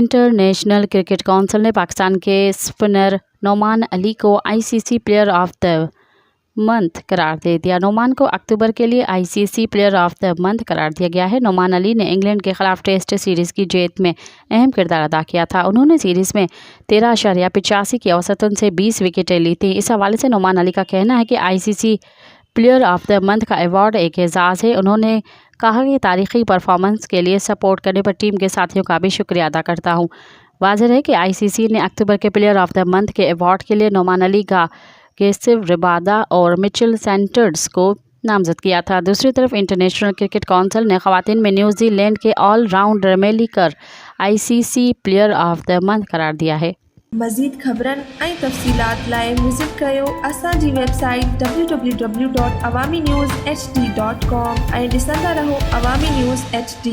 International cricket council ने पाकिस्तान के spinner Noman Ali को ICC player of the month करार दे दिया। नोमान को अक्टूबर के लिए ICC player of the month करार दिया गया है। नोमान अली ने इंग्लैंड के खिलाफ टेस्ट सीरीज़ की जीत में अहम किरदार अदा किया था। उन्होंने सीरीज़ में 13.85 की औसतन से 20 विकेटें ली थी। इस हवाले से नोमान अली का कहना है कि ICC player of the month का अवार्ड एक एजाज़ है। उन्होंने कहा कि तारीखी परफॉर्मेंस के लिए सपोर्ट करने पर टीम के साथियों का भी शुक्रिया अदा करता हूँ। वाज़ेह है कि आईसीसी ने अक्टूबर के प्लेयर ऑफ द मंथ के अवार्ड के लिए नोमान अली का केसिव रबादा और मिचेल सेंटर्स को नामजद किया था। दूसरी तरफ इंटरनेशनल क्रिकेट काउंसिल ने ख़वातीन में न्यूजीलैंड के allrounder Melie Kerr ICC player of the month करार दिया है। मज़ीद ख़बरनि ऐं तफ़सीलात लाइ विज़िट कयो असांजी वेबसाइट www.awamiNewsHD.com ऐं ॾिसंदा रहो अवामी न्यूज़ HD।